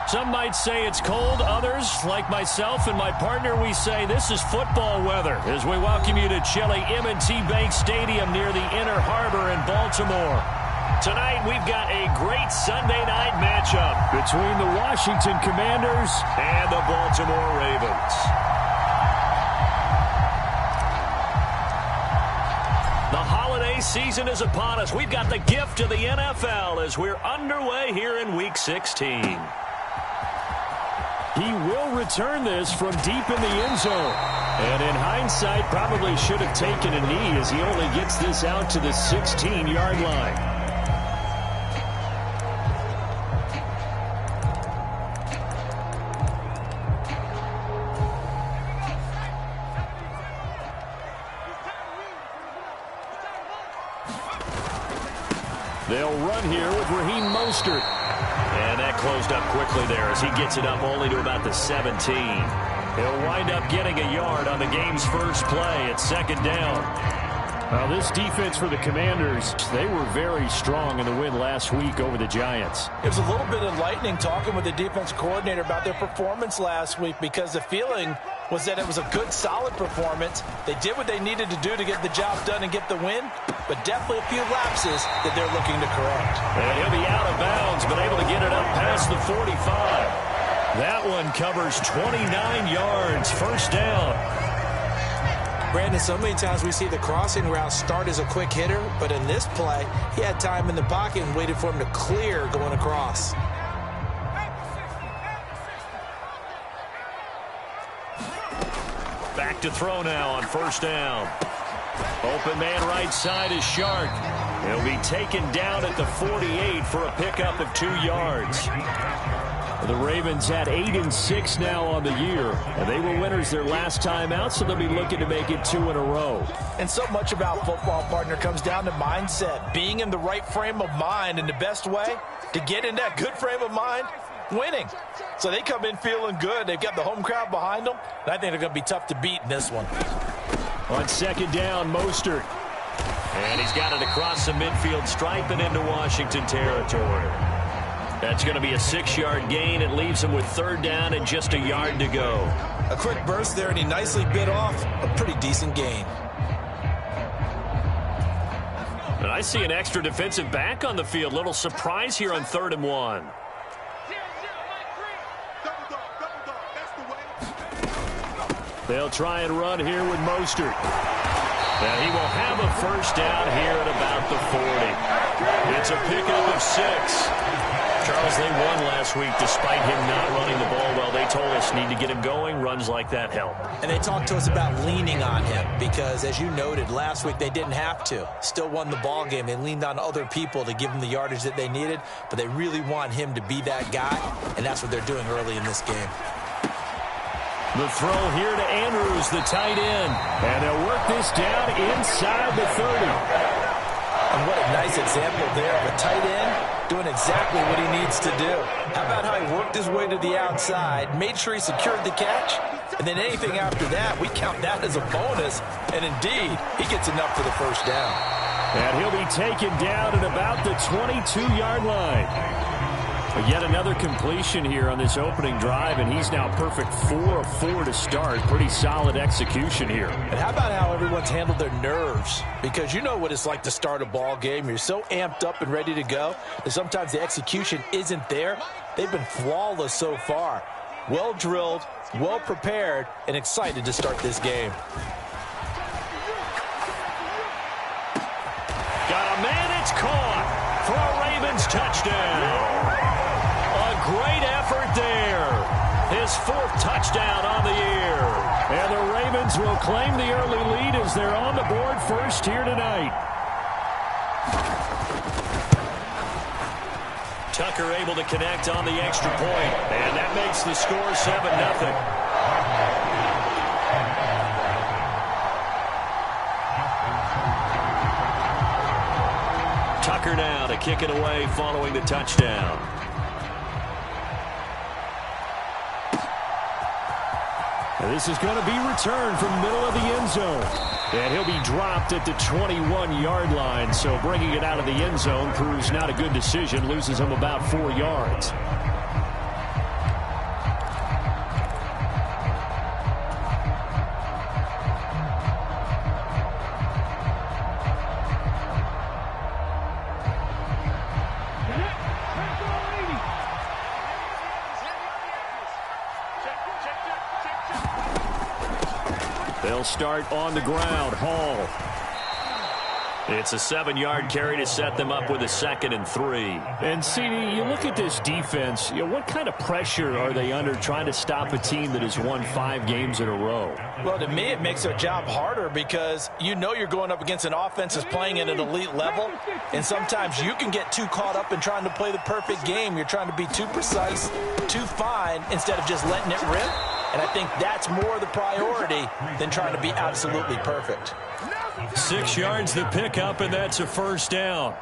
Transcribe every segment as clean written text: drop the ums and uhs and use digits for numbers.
Some might say it's cold. Others, like myself and my partner, we say this is football weather as we welcome you to chilly M&T Bank Stadium near the Inner Harbor in Baltimore. Tonight, we've got a great Sunday night matchup between the Washington Commanders and the Baltimore Ravens. The holiday season is upon us. We've got the gift of the NFL as we're underway here in Week 16. He will return this from deep in the end zone. And in hindsight, probably should have taken a knee as he only gets this out to the 16-yard line. They'll run here with Raheem Mostert. And that closed up quickly there as he gets it up only to about the 17. He'll wind up getting a yard on the game's first play at second down. Well, this defense for the Commanders, they were very strong in the win last week over the Giants. It was a little bit enlightening talking with the defense coordinator about their performance last week because the feeling was that it was a good, solid performance. They did what they needed to do to get the job done and get the win, but definitely a few lapses that they're looking to correct. And he'll be out of bounds, but able to get it up past the 45. That one covers 29 yards, first down. Brandon, so many times we see the crossing route start as a quick hitter, but in this play, he had time in the pocket and waited for him to clear going across. Back to throw now on first down. Open man right side is Shark. He'll be taken down at the 48 for a pickup of 2 yards. The Ravens at 8-6 now on the year, and they were winners their last time out, so they'll be looking to make it 2 in a row. And so much about football, partner, comes down to mindset, being in the right frame of mind, and the best way to get in that good frame of mind, winning. So they come in feeling good. They've got the home crowd behind them, and I think they're going to be tough to beat in this one. On second down, Mostert. And he's got it across the midfield stripe and into Washington territory. That's going to be a 6-yard gain. It leaves him with third down and just a yard to go. A quick burst there, and he nicely bit off a pretty decent gain. And I see an extra defensive back on the field. Little surprise here on 3rd and 1. They'll try and run here with Mostert. Now he will have a first down here at about the 40. It's a pickup of 6. Charles, they won last week despite him not running the ball well. They told us need to get him going. Runs like that help. And they talked to us about leaning on him because, as you noted, last week they didn't have to. Still won the ball game. They leaned on other people to give them the yardage that they needed, but they really want him to be that guy, and that's what they're doing early in this game. The throw here to Andrews, the tight end. And they'll work this down inside the 30. And what a nice example there of a tight end doing exactly what he needs to do. How about how he worked his way to the outside, made sure he secured the catch, and then anything after that, we count that as a bonus. And indeed, he gets enough for the first down. And he'll be taken down at about the 22-yard line. But yet another completion here on this opening drive, and he's now perfect 4 of 4 to start. Pretty solid execution here. And how about how everyone's handled their nerves? Because you know what it's like to start a ball game. You're so amped up and ready to go that sometimes the execution isn't there. They've been flawless so far. Well drilled, well prepared, and excited to start this game. Got a man, it's caught for a Ravens touchdown. Great effort there. His 4th touchdown on the year. And the Ravens will claim the early lead as they're on the board first here tonight. Tucker able to connect on the extra point. And that makes the score 7-0. Tucker now to kick it away following the touchdown. This is going to be returned from the middle of the end zone. And he'll be dropped at the 21-yard line. So bringing it out of the end zone proves not a good decision. Loses him about 4 yards. They'll start on the ground. Hall. It's a 7-yard carry to set them up with a 2nd and 3. And, CD, you look at this defense, what kind of pressure are they under trying to stop a team that has won 5 games in a row? Well, to me, it makes their job harder because you're going up against an offense that's playing at an elite level, and sometimes you can get too caught up in trying to play the perfect game. You're trying to be too precise, too fine, instead of just letting it rip. And I think that's more the priority than trying to be absolutely perfect. 6 yards the pickup, and that's a 1st down.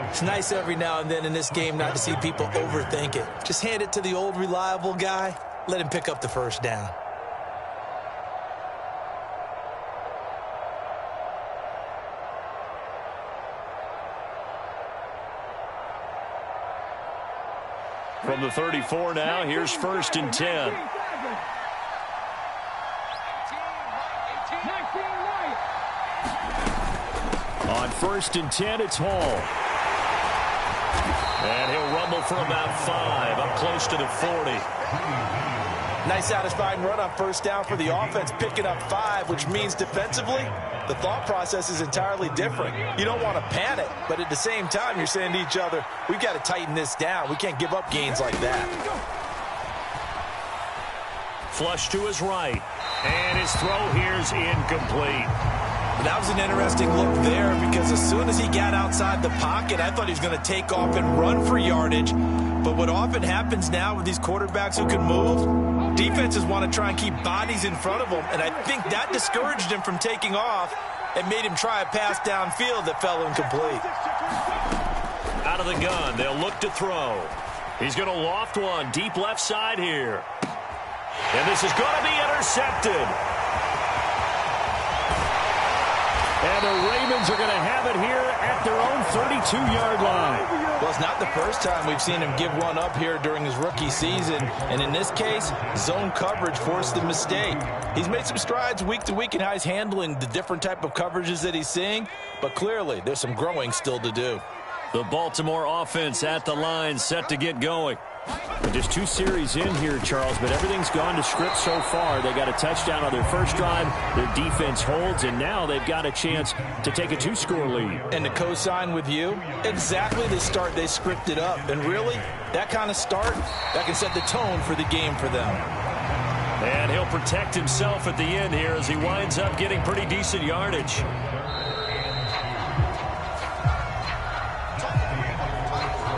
It's nice every now and then in this game not to see people overthink it. Just hand it to the old reliable guy. Let him pick up the 1st down. From the 34 now, here's 1st and 10. On 1st and 10, it's Hall. And he'll rumble for about 5, up close to the 40. Nice satisfying run on 1st down for the offense, picking up 5, which means defensively, the thought process is entirely different. You don't want to panic, but at the same time, you're saying to each other, we've got to tighten this down. We can't give up gains like that. Flush to his right. And his throw here's incomplete. That was an interesting look there because as soon as he got outside the pocket, I thought he was going to take off and run for yardage. But what often happens now with these quarterbacks who can move, defenses want to try and keep bodies in front of them. And I think that discouraged him from taking off and made him try a pass downfield that fell incomplete. Out of the gun, they'll look to throw. He's going to loft one deep left side here. And this is going to be intercepted. And the Ravens are going to have it here at their own 32-yard line. Well, it's not the first time we've seen him give one up here during his rookie season. And in this case, zone coverage forced the mistake. He's made some strides week to week in how he's handling the different type of coverages that he's seeing. But clearly, there's some growing still to do. The Baltimore offense at the line, set to get going. Just 2 series in here, Charles, but everything's gone to script so far. They got a touchdown on their first drive. Their defense holds, and now they've got a chance to take a 2-score lead. And to co-sign with you, exactly the start they scripted up. And really, that kind of start, that can set the tone for the game for them. And he'll protect himself at the end here as he winds up getting pretty decent yardage.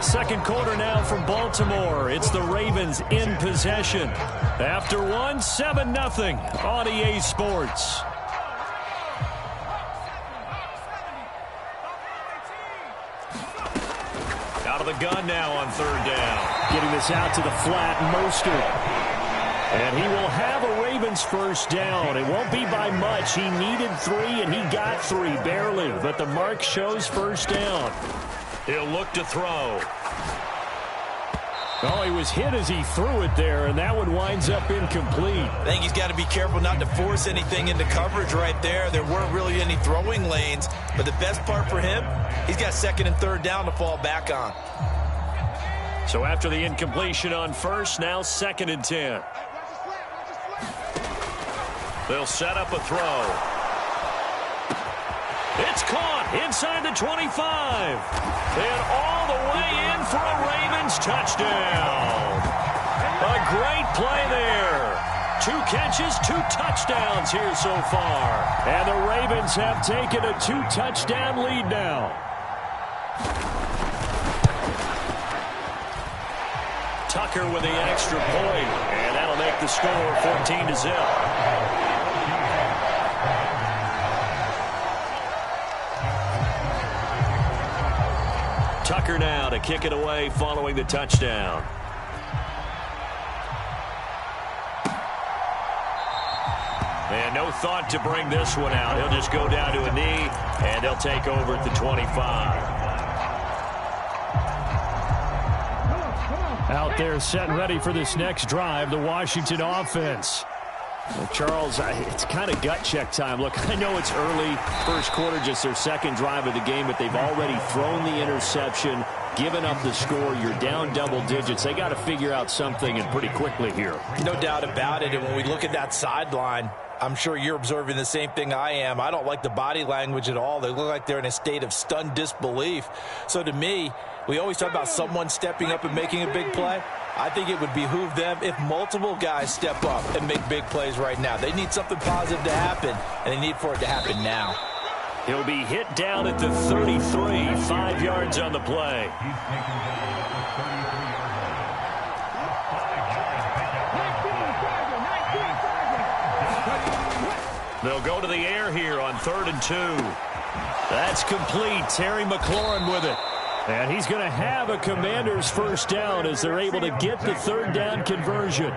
Second quarter now from Baltimore. It's the Ravens in possession. After 7-0 on EA Sports. Out of the gun now on 3rd down. Getting this out to the flat, Mostert. And he will have a Ravens 1st down. It won't be by much. He needed 3, and he got 3, barely. But the mark shows 1st down. He'll look to throw. Oh, he was hit as he threw it there, and that one winds up incomplete. I think he's got to be careful not to force anything into coverage right there. There weren't really any throwing lanes, but the best part for him, he's got 2nd and 3rd down to fall back on. So after the incompletion on 1st, now 2nd and 10. They'll set up a throw. It's caught inside the 25. And all the way in for a Ravens touchdown. A great play there. 2 catches, 2 touchdowns here so far. And the Ravens have taken a 2-touchdown lead now. Tucker with the extra point. And that'll make the score 14-0. Tucker now to kick it away following the touchdown. And no thought to bring this one out. He'll just go down to a knee, and they'll take over at the 25. Out there set and ready for this next drive, the Washington offense. Well, Charles, it's kind of gut check time. Look, I know it's early, first quarter, just their 2nd drive of the game, but they've already thrown the interception, given up the score. You're down double digits. They got to figure out something, and pretty quickly here. No doubt about it. And when we look at that sideline, I'm sure you're observing the same thing I am. I don't like the body language at all. They look like they're in a state of stunned disbelief. So to me, we always talk about someone stepping up and making a big play. I think it would behoove them if multiple guys step up and make big plays right now. They need something positive to happen, and they need for it to happen now. He'll be hit down at the 33, 5 yards on the play. They'll go to the air here on 3rd and 2. That's complete. Terry McLaurin with it. And he's going to have a Commanders first down as they're able to get the 3rd down conversion.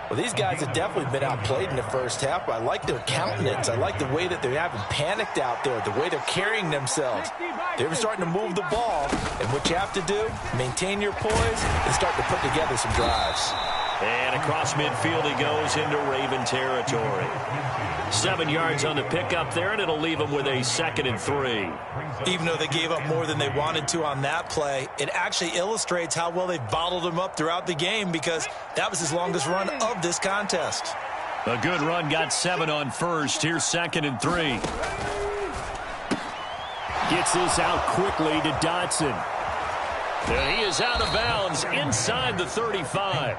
Well, these guys have definitely been outplayed in the first half, but I like their countenance. I like the way that they haven't panicked out there, the way they're carrying themselves. They're starting to move the ball, and what you have to do, maintain your poise and start to put together some drives. And across midfield he goes into Raven territory. 7 yards on the pickup there, and it'll leave them with a 2nd and 3. Even though they gave up more than they wanted to on that play, it actually illustrates how well they bottled him up throughout the game because that was his longest run of this contest. A good run, got 7 on first. Here's 2nd and 3. Gets this out quickly to Dotson. And he is out of bounds inside the 35.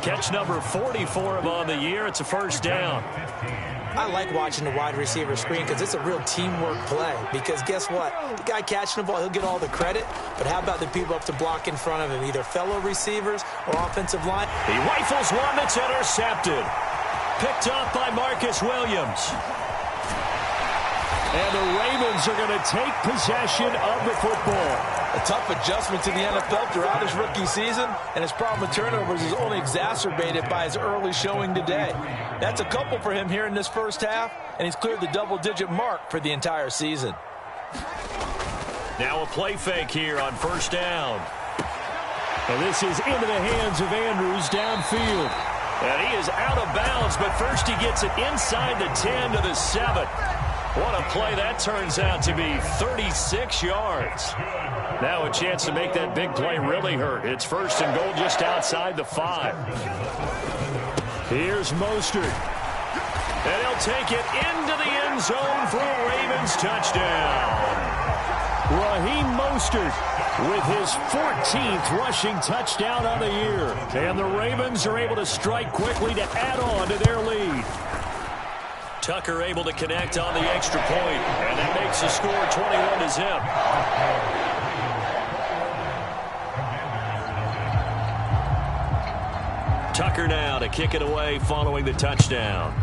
Catch number 40 for him on the year. It's a first down. I like watching the wide receiver screen because it's a real teamwork play. Because guess what? The guy catching the ball, he'll get all the credit. But how about the people up to block in front of him, either fellow receivers or offensive line? He rifles one that's intercepted. Picked off by Marcus Williams. And the Ravens are going to take possession of the football. A tough adjustment to the NFL throughout his rookie season, and his problem with turnovers is only exacerbated by his early showing today. That's a couple for him here in this first half, and he's cleared the double-digit mark for the entire season. Now a play fake here on first down. And this is into the hands of Andrews downfield. And he is out of bounds, but first he gets it inside the 10 to the 7. What a play that turns out to be, 36 yards. Now a chance to make that big play really hurt. It's 1st and goal just outside the 5. Here's Mostert. And he'll take it into the end zone for a Ravens touchdown. Raheem Mostert with his 14th rushing touchdown on the year. And the Ravens are able to strike quickly to add on to their lead. Tucker able to connect on the extra point, and that makes the score 21-0. Tucker now to kick it away following the touchdown.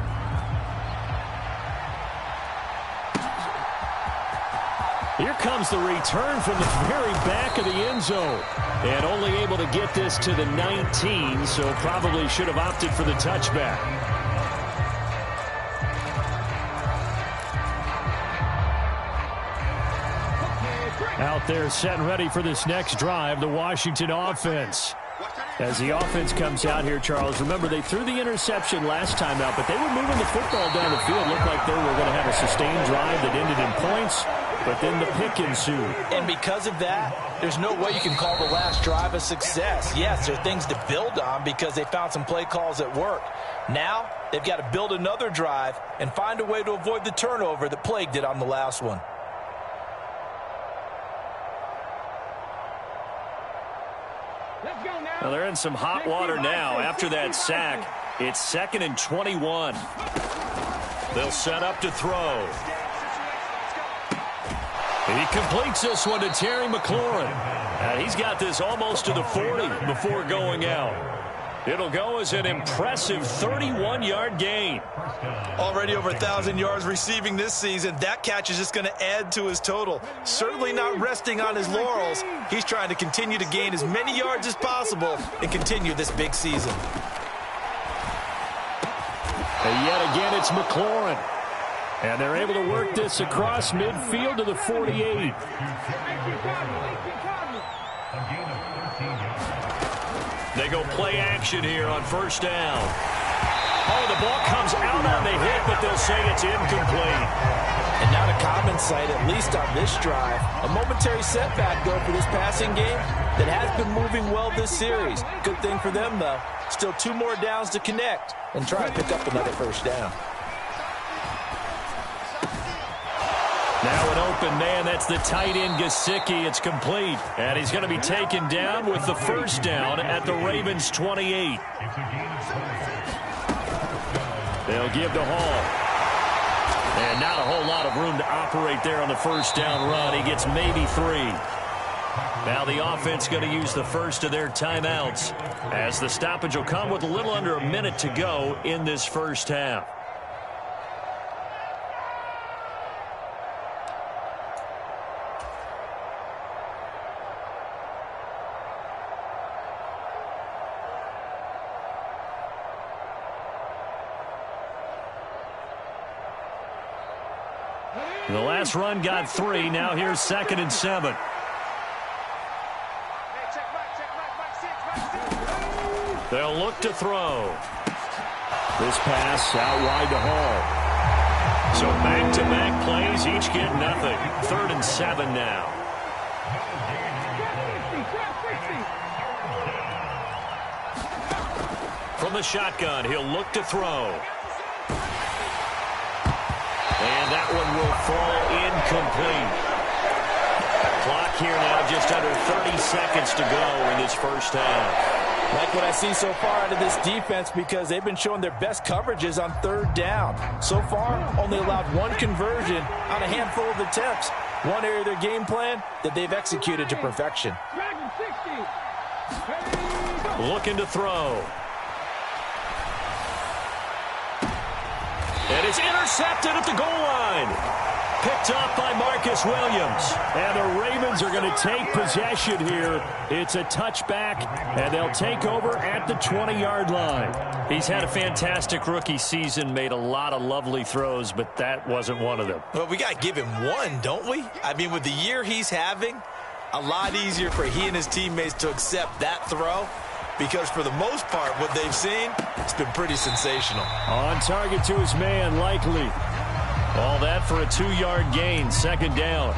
Here comes the return from the very back of the end zone. And only able to get this to the 19, so probably should have opted for the touchback. Out there set and ready for this next drive, the Washington offense. As the offense comes out here, Charles, remember they threw the interception last time out, but they were moving the football down the field. Looked like they were going to have a sustained drive that ended in points, but then the pick ensued. And because of that, there's no way you can call the last drive a success. Yes, there are things to build on because they found some play calls that work. Now, they've got to build another drive and find a way to avoid the turnover that plagued it on the last one. Well, they're in some hot water now. After that sack, it's 2nd and 21. They'll set up to throw. He completes this one to Terry McLaurin. And he's got this almost to the 40 before going out. It'll go as an impressive 31-yard gain. Already over 1,000 yards receiving this season. That catch is just going to add to his total. Certainly not resting on his laurels. He's trying to continue to gain as many yards as possible and continue this big season. And yet again, it's McLaurin. And they're able to work this across midfield to the 48. They go play action here on first down. Oh, the ball comes out on the hit, but they'll say it's incomplete. And not a common sight, at least on this drive. A momentary setback, though, for this passing game that has been moving well this series. Good thing for them, though. Still 2 more downs to connect and try to pick up another first down. Now an open man. That's the tight end, Gesicki. It's complete. And he's going to be taken down with the first down at the Ravens' 28. They'll give to Hall. And not a whole lot of room to operate there on the first down run. He gets maybe 3. Now the offense going to use the first of their timeouts as the stoppage will come with a little under a minute to go in this first half. The last run got 3. Now here's 2nd and 7. They'll look to throw. This pass out wide to Hall. So back-to-back plays, each get nothing. 3rd and 7 now. From the shotgun, he'll look to throw. And that one will fall incomplete. Clock here now, just under 30 seconds to go in this first half. Like what I see so far out of this defense because they've been showing their best coverages on 3rd down. So far, only allowed 1 conversion on a handful of attempts. One area of their game plan that they've executed to perfection. Looking to throw. And it's intercepted at the goal line. Picked up by Marcus Williams. And the Ravens are going to take possession here. It's a touchback, and they'll take over at the 20-yard line. He's had a fantastic rookie season, made a lot of lovely throws, but that wasn't one of them. Well, we got to give him one, don't we? I mean, with the year he's having, a lot easier for he and his teammates to accept that throw. Because for the most part, what they've seen, it's been pretty sensational. On target to his man, Likely. All that for a 2-yard gain, 2nd down.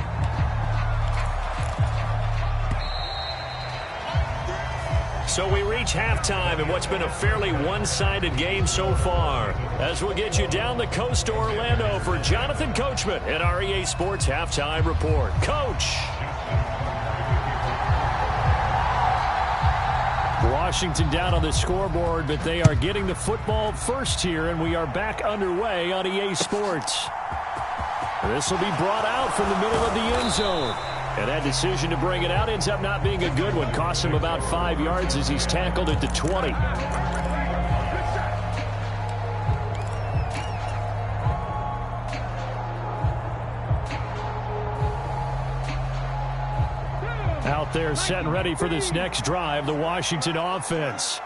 So we reach halftime in what's been a fairly one-sided game so far. As we'll get you down the coast to Orlando for Jonathan Coachman at our EA Sports Halftime Report. Coach! Washington down on the scoreboard, but they are getting the football first here, and we are back underway on EA Sports. This will be brought out from the middle of the end zone. And that decision to bring it out ends up not being a good one. Costs him about 5 yards as he's tackled at the 20. Out there set and ready for this next drive, the Washington offense.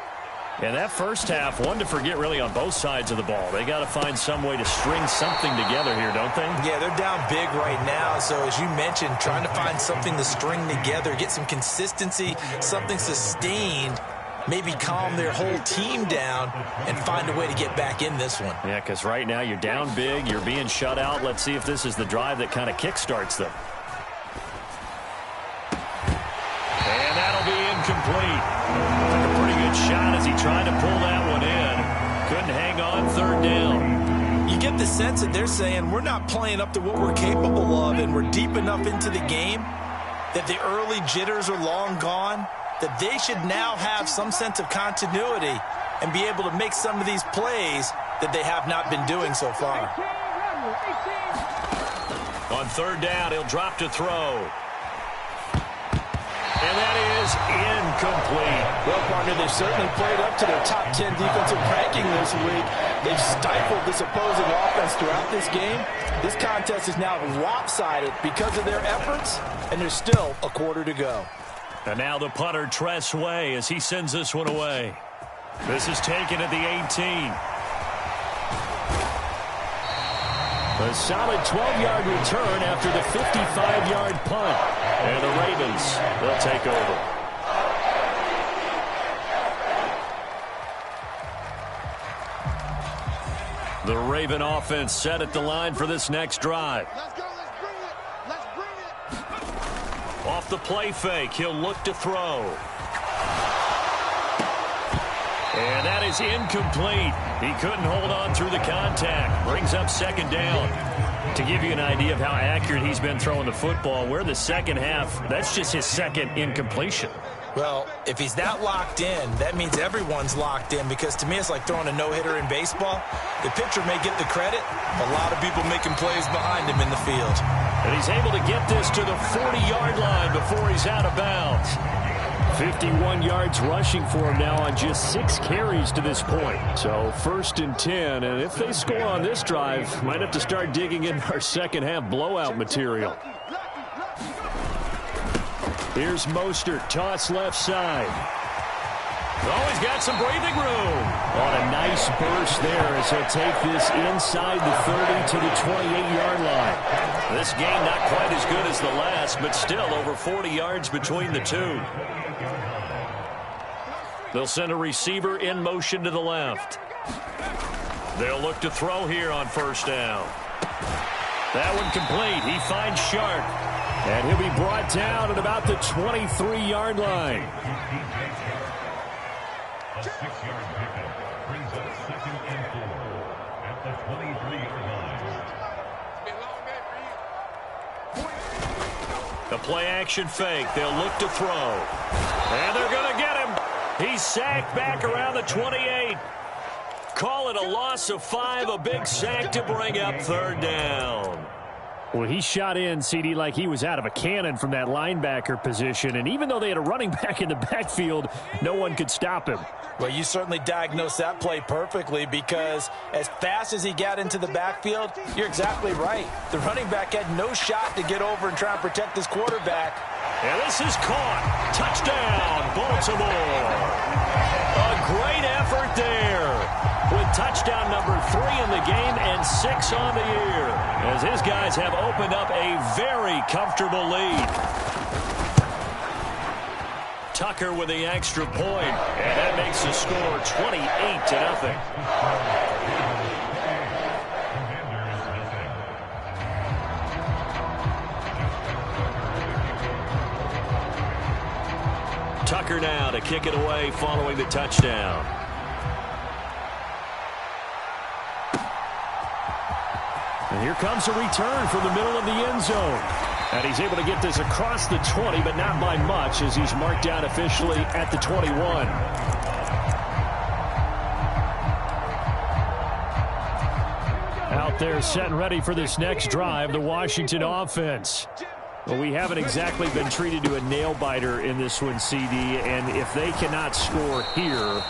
And that first half, one to forget really on both sides of the ball. They got to find some way to string something together here, don't they? Yeah, they're down big right now. So as you mentioned, trying to find something to string together, get some consistency, something sustained, maybe calm their whole team down and find a way to get back in this one. Yeah, because right now you're down big, you're being shut out. Let's see if this is the drive that kind of kickstarts them. And that'll be incomplete. Took a pretty good shot as he tried to pull that one in. Couldn't hang on, 3rd down. You get the sense that they're saying we're not playing up to what we're capable of, and we're deep enough into the game that the early jitters are long gone, that they should now have some sense of continuity and be able to make some of these plays that they have not been doing so far. On 3rd down, he'll drop to throw. And that is incomplete. Well, partner, they've certainly played up to their top 10 defensive ranking this week. They've stifled this opposing offense throughout this game. This contest is now lopsided because of their efforts, and there's still a quarter to go. And now the punter, Tress Way, as he sends this one away. This is taken at the 18. A solid 12-yard return after the 55-yard punt. And the Ravens, they'll take over. The Raven offense set at the line for this next drive. Let's go. Let's bring it. Off the play fake, he'll look to throw. And that is incomplete. He couldn't hold on through the contact. Brings up second down. To give you an idea of how accurate he's been throwing the football, we're the second half. That's just his second incompletion. Well, if he's that locked in, that means everyone's locked in, because to me it's like throwing a no-hitter in baseball. The pitcher may get the credit, but a lot of people making plays behind him in the field. And he's able to get this to the 40-yard line before he's out of bounds. 51 yards rushing for him now on just 6 carries to this point. So 1st and 10, and if they score on this drive, might have to start digging in our second half blowout material. Here's Mostert, toss left side. Oh, he's got some breathing room. On a nice burst there as he'll take this inside the 30 to the 28-yard line. This game not quite as good as the last, but still over 40 yards between the two. They'll send a receiver in motion to the left. They'll look to throw here on 1st down. That one complete. He finds Sharp. And he'll be brought down at about the 23-yard line. The play-action fake. They'll look to throw. And they're going to get him. He's sacked back around the 28. Call it a loss of 5, a big sack to bring up 3rd down. Well, he shot in, CD, like he was out of a cannon from that linebacker position. And even though they had a running back in the backfield, no one could stop him. Well, you certainly diagnosed that play perfectly, because as fast as he got into the backfield, you're exactly right. The running back had no shot to get over and try and protect his quarterback. And this is caught. Touchdown, Baltimore. A great effort there, with touchdown number 3 in the game and 6 on the year, as his guys have opened up a very comfortable lead. Tucker with the extra point, and that makes the score 28-0. Tucker now to kick it away following the touchdown. And here comes a return from the middle of the end zone. And he's able to get this across the 20, but not by much, as he's marked down officially at the 21. Out there set and ready for this next drive, the Washington offense. Well, we haven't exactly been treated to a nail-biter in this one, CD, and if they cannot score here,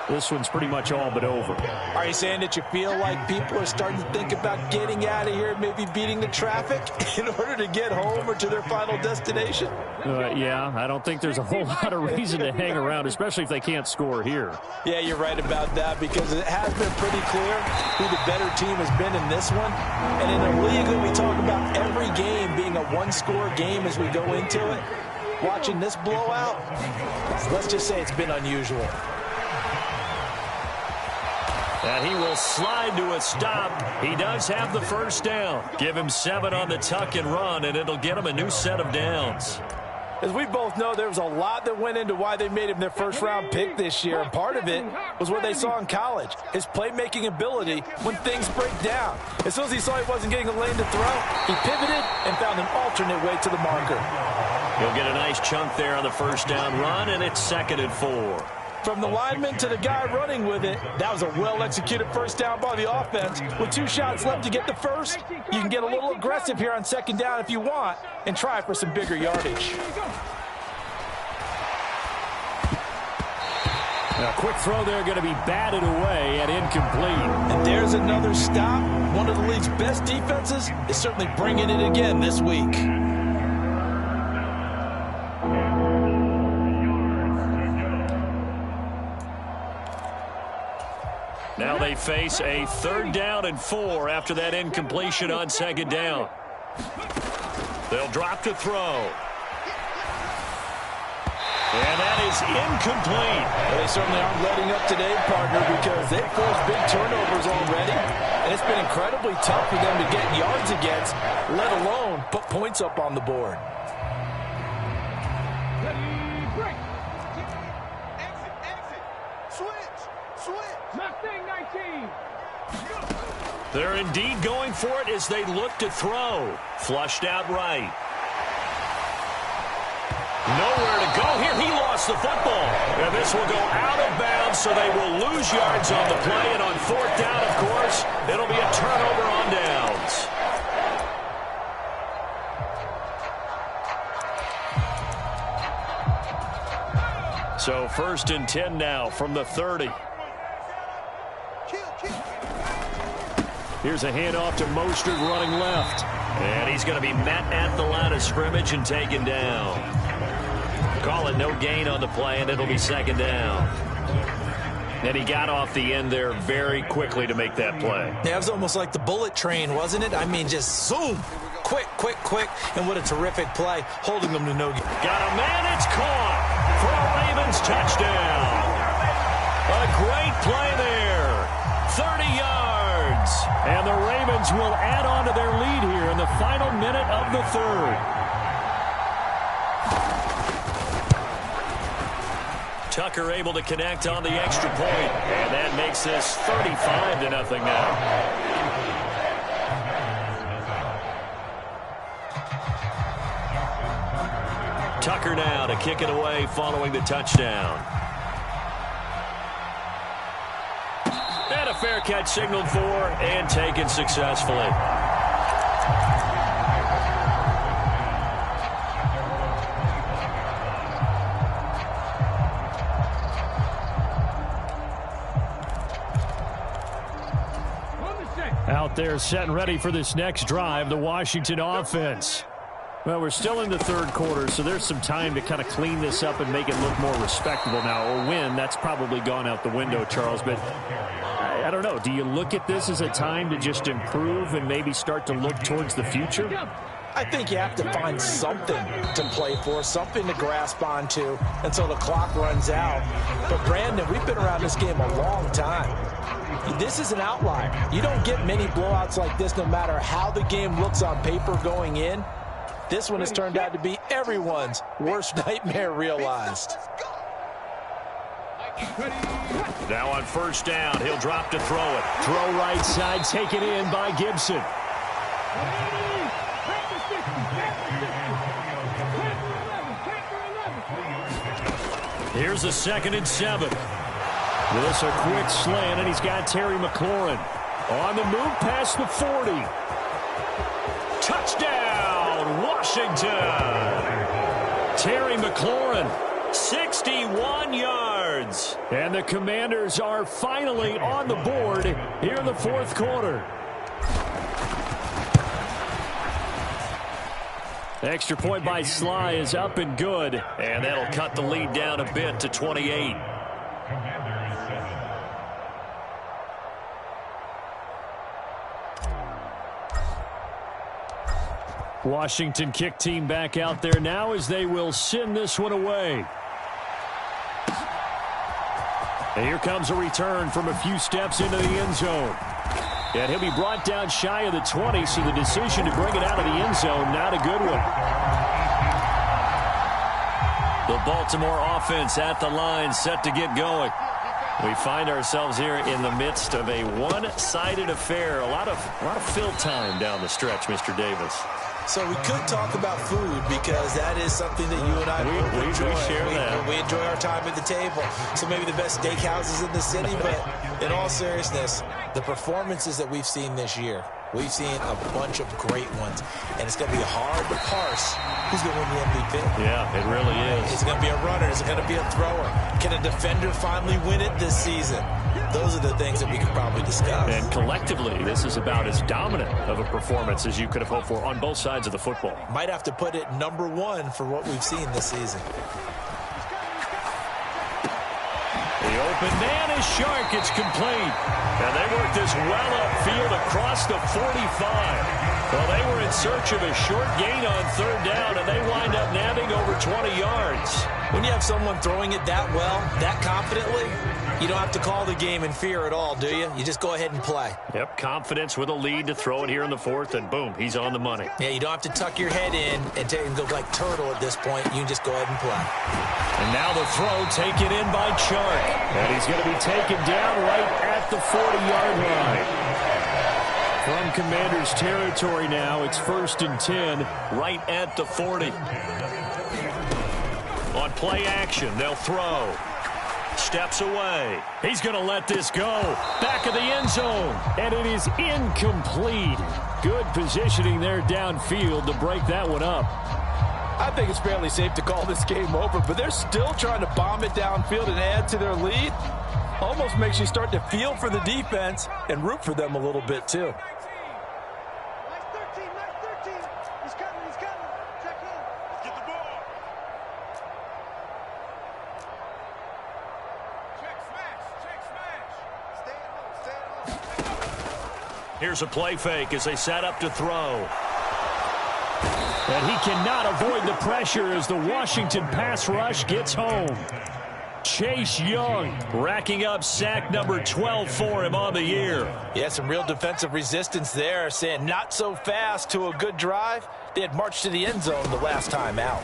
this one's pretty much all but over. Are you saying that you feel like people are starting to think about getting out of here, maybe beating the traffic in order to get home or to their final destination? Yeah, I don't think there's a whole lot of reason to hang around, especially if they can't score here. Yeah, you're right about that, because it has been pretty clear who the better team has been in this one. And in a league that we talk about every game being a one-score game as we go into it, watching this blowout, let's just say it's been unusual. And he will slide to a stop. He does have the 1st down. Give him 7 on the tuck and run, and it'll get him a new set of downs. As we both know, there was a lot that went into why they made him their 1st-round pick this year, and part of it was what they saw in college, his playmaking ability when things break down. As soon as he saw he wasn't getting a lane to throw, he pivoted and found an alternate way to the marker. He'll get a nice chunk there on the 1st down run, and it's 2nd and 4. From the lineman to the guy running with it, that was a well-executed 1st down by the offense. With 2 shots left to get the 1st, you can get a little aggressive here on 2nd down if you want and try for some bigger yardage. A quick throw there, going to be batted away and incomplete. And there's another stop. One of the league's best defenses is certainly bringing it again this week. Now they face a 3rd down and 4 after that incompletion on 2nd down. They'll drop to throw. And that is incomplete. Well, they certainly aren't letting up today, partner, because they've forced big turnovers already. And it's been incredibly tough for them to get yards against, let alone put points up on the board. Exit. Switch. They're indeed going for it as they look to throw. Flushed out right. Nowhere to go here. He lost the football. And this will go out of bounds, so they will lose yards on the play. And on fourth down, of course, it'll be a turnover on downs. So 1st and 10 now from the 30. Here's a handoff to Mostert running left. And he's going to be met at the line of scrimmage and taken down. Call it no gain on the play, and it'll be 2nd down. And he got off the end there very quickly to make that play. Yeah, it was almost like the bullet train, wasn't it? I mean, just zoom. Quick, quick, quick. And what a terrific play, holding them to no gain. Got a man, it's caught for a Ravens touchdown. A great play there. 30 yards. And the Ravens will add on to their lead here in the final minute of the 3rd. Tucker able to connect on the extra point. And that makes this 35-0 now. Tucker now to kick it away following the touchdown. And a fair catch signaled for and taken successfully. Out there set and ready for this next drive, the Washington offense. Well, we're still in the 3rd quarter, so there's some time to kind of clean this up and make it look more respectable now. Or win, that's probably gone out the window, Charles. But I don't know. Do you look at this as a time to just improve and maybe start to look towards the future? I think you have to find something to play for, something to grasp onto until the clock runs out. But, Brandon, we've been around this game a long time. This is an outlier. You don't get many blowouts like this no matter how the game looks on paper going in. This one has turned out to be everyone's worst nightmare realized. Now on 1st down, he'll drop to throw it. Throw right side, taken in by Gibson. Here's a 2nd and 7. This a quick slant, and he's got Terry McLaurin. On the move past the 40. Touchdown, Washington. Terry McLaurin, 61 yards. And the Commanders are finally on the board here in the 4th quarter. Extra point by Sly is up and good. And that'll cut the lead down a bit to 28. Washington kick team back out there now as they will send this one away. And here comes a return from a few steps into the end zone. And he'll be brought down shy of the 20, so the decision to bring it out of the end zone, not a good one. The Baltimore offense at the line, set to get going. We find ourselves here in the midst of a one-sided affair. A lot of fill time down the stretch, Mr. Davis. So we could talk about food because that is something that you and I we enjoy. We share that. We enjoy our time at the table. So maybe the best steakhouses in the city, but in all seriousness, the performances that we've seen this year, we've seen a bunch of great ones. And it's going to be hard to parse who's going to win the MVP. Yeah, it really is. Is it going to be a runner? Is it going to be a thrower? Can a defender finally win it this season? Those are the things that we could probably discuss. And collectively, this is about as dominant of a performance as you could have hoped for on both sides of the football. Might have to put it #1 for what we've seen this season. The open man is Shark. It's complete. And they work this well upfield across the 45. Well, they were in search of a short gain on 3rd down, and they wind up nabbing over 20 yards. When you have someone throwing it that well, that confidently, you don't have to call the game in fear at all, do you? You just go ahead and play. Yep, confidence with a lead to throw it here in the 4th, and boom, he's on the money. Yeah, you don't have to tuck your head in and go like turtle at this point. You can just go ahead and play. And now the throw taken in by Chark. And he's going to be taken down right at the 40-yard line. From Commanders territory now, it's 1st and 10, right at the 40. On play action, they'll throw. Steps away. He's going to let this go. Back of the end zone. And it is incomplete. Good positioning there downfield to break that one up. I think it's fairly safe to call this game over, but they're still trying to bomb it downfield and add to their lead. Almost makes you start to feel for the defense and root for them a little bit too. Here's a play fake as they set up to throw. And he cannot avoid the pressure as the Washington pass rush gets home. Chase Young racking up sack number 12 for him on the year. Yeah, some real defensive resistance there, saying not so fast to a good drive. They had marched to the end zone the last time out.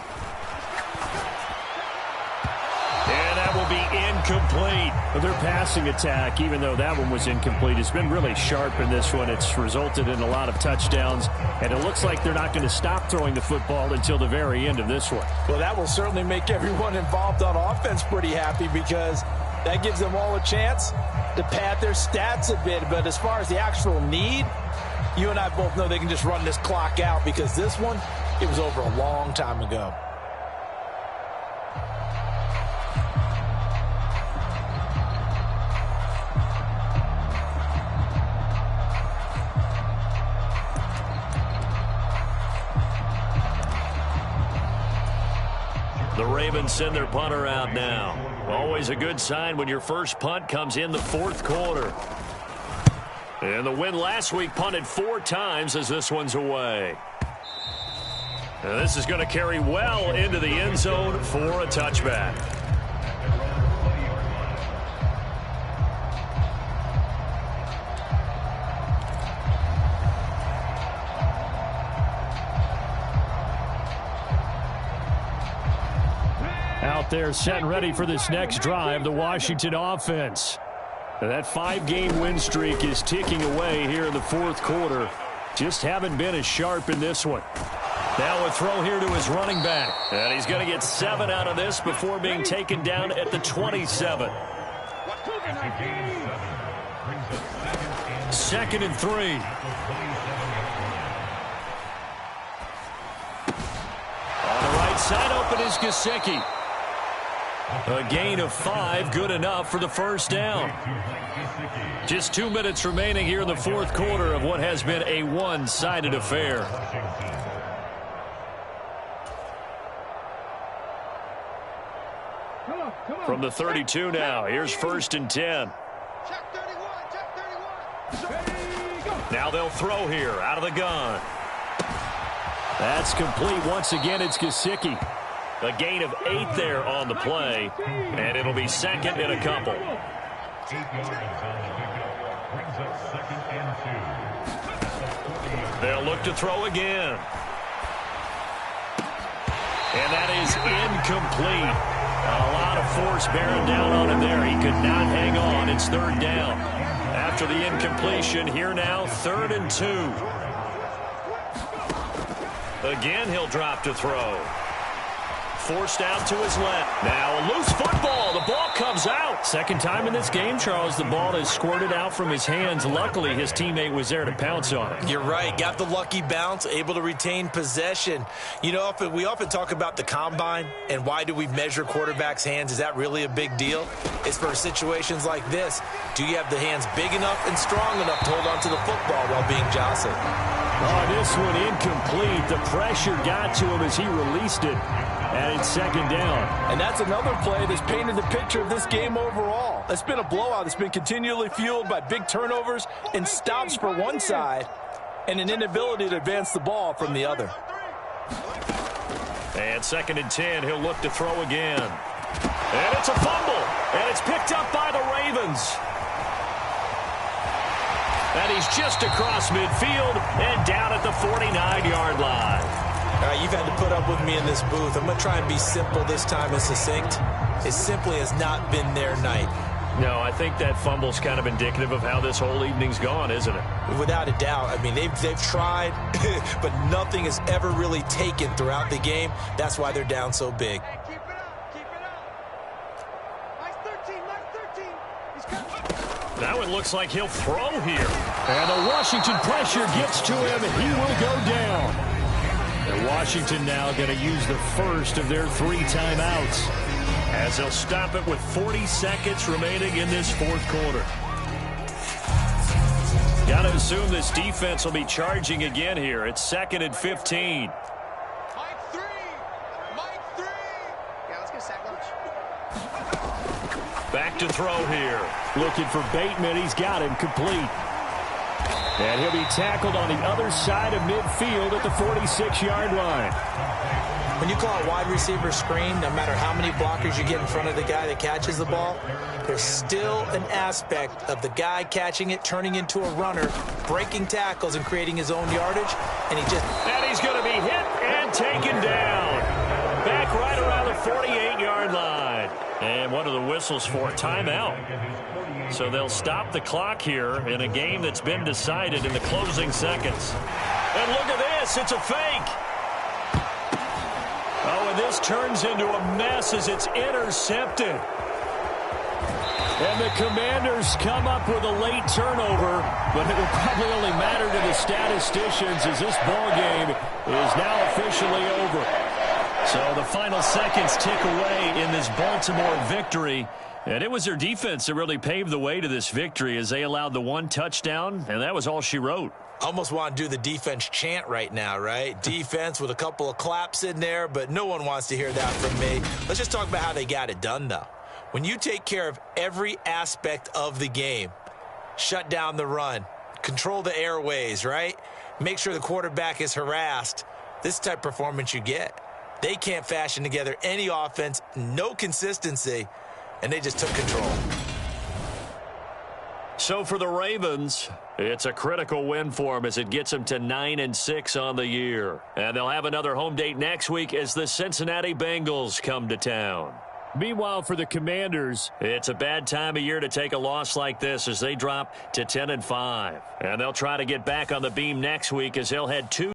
And that will be incomplete. But their passing attack, even though that one was incomplete, has been really sharp in this one. It's resulted in a lot of touchdowns, and it looks like they're not going to stop throwing the football until the very end of this one. Well, that will certainly make everyone involved on offense pretty happy because that gives them all a chance to pad their stats a bit. But as far as the actual need, you and I both know they can just run this clock out because this one, it was over a long time ago. The Ravens send their punter out now. Always a good sign when your first punt comes in the 4th quarter. And the win last week punted 4 times as this one's away. And this is going to carry well into the end zone for a touchback. Out there set and ready for this next drive, the Washington offense. That 5-game win streak is ticking away here in the 4th quarter. Just haven't been as sharp in this one. Now a throw here to his running back. And he's going to get 7 out of this before being taken down at the 27. 2nd and 3. On the right side, open is Gesicki. A gain of 5, good enough for the first down. Just 2 minutes remaining here in the 4th quarter of what has been a one-sided affair. From the 32 now, here's 1st and 10. Now they'll throw here out of the gun. That's complete. Once again, it's Gesicki. A gain of 8 there on the play, and it'll be 2nd and a couple. They'll look to throw again. And that is incomplete. A lot of force bearing down on him there. He could not hang on. It's 3rd down. After the incompletion, here now, 3rd and 2. Again, he'll drop to throw. Forced out to his left. Now a loose football. The ball comes out. Second time in this game, Charles, the ball has squirted out from his hands. Luckily, his teammate was there to pounce on it. You're right. Got the lucky bounce, able to retain possession. You know, we often talk about the combine and why do we measure quarterbacks' hands. Is that really a big deal? It's for situations like this. Do you have the hands big enough and strong enough to hold on to the football while being jostled? Oh, this one incomplete. The pressure got to him as he released it. And it's 2nd down. And that's another play that's painted the picture of this game overall. It's been a blowout. It's been continually fueled by big turnovers and stops for one side and an inability to advance the ball from the other. And 2nd and 10, he'll look to throw again. And it's a fumble. And it's picked up by the Ravens. And he's just across midfield and down at the 49-yard line. All right, you've had to put up with me in this booth. I'm going to try and be simple this time and succinct. It simply has not been their night. No, I think that fumble's kind of indicative of how this whole evening's gone, isn't it? Without a doubt. I mean, they've tried, but nothing has ever really taken throughout the game. That's why they're down so big. Hey, keep it up. Keep it up. Nice 13. He's got... Now it looks like he'll throw here. And the Washington pressure gets to him, and he will go down. And Washington now going to use the first of their 3 timeouts, as they'll stop it with 40 seconds remaining in this fourth quarter. Got to assume this defense will be charging again here. It's 2nd and 15. Mike 3. Yeah, let's get a sack lunch. Back to throw here. Looking for Bateman. He's got him complete. And he'll be tackled on the other side of midfield at the 46-yard line. When you call a wide receiver screen, no matter how many blockers you get in front of the guy that catches the ball, there's still an aspect of the guy catching it, turning into a runner, breaking tackles and creating his own yardage, and he's going to be hit and taken down. Back right around the 48-yard line. And one of the whistles for a timeout. So they'll stop the clock here in a game that's been decided in the closing seconds. And look at this. It's a fake. Oh, and this turns into a mess as it's intercepted. And the Commanders come up with a late turnover, but it will probably only matter to the statisticians as this ball game is now officially over. So the final seconds tick away in this Baltimore victory. And it was their defense that really paved the way to this victory as they allowed the 1 touchdown, and that was all she wrote. Almost want to do the defense chant right now, right? Defense with a couple of claps in there, but no one wants to hear that from me. Let's just talk about how they got it done, though. When you take care of every aspect of the game, shut down the run, control the airways, right? Make sure the quarterback is harassed. This type of performance you get. They can't fashion together any offense, no consistency, and they just took control. So for the Ravens, it's a critical win for them as it gets them to 9-6 on the year. And they'll have another home date next week as the Cincinnati Bengals come to town. Meanwhile, for the Commanders, it's a bad time of year to take a loss like this as they drop to 10-5. And they'll try to get back on the beam next week as they'll head 2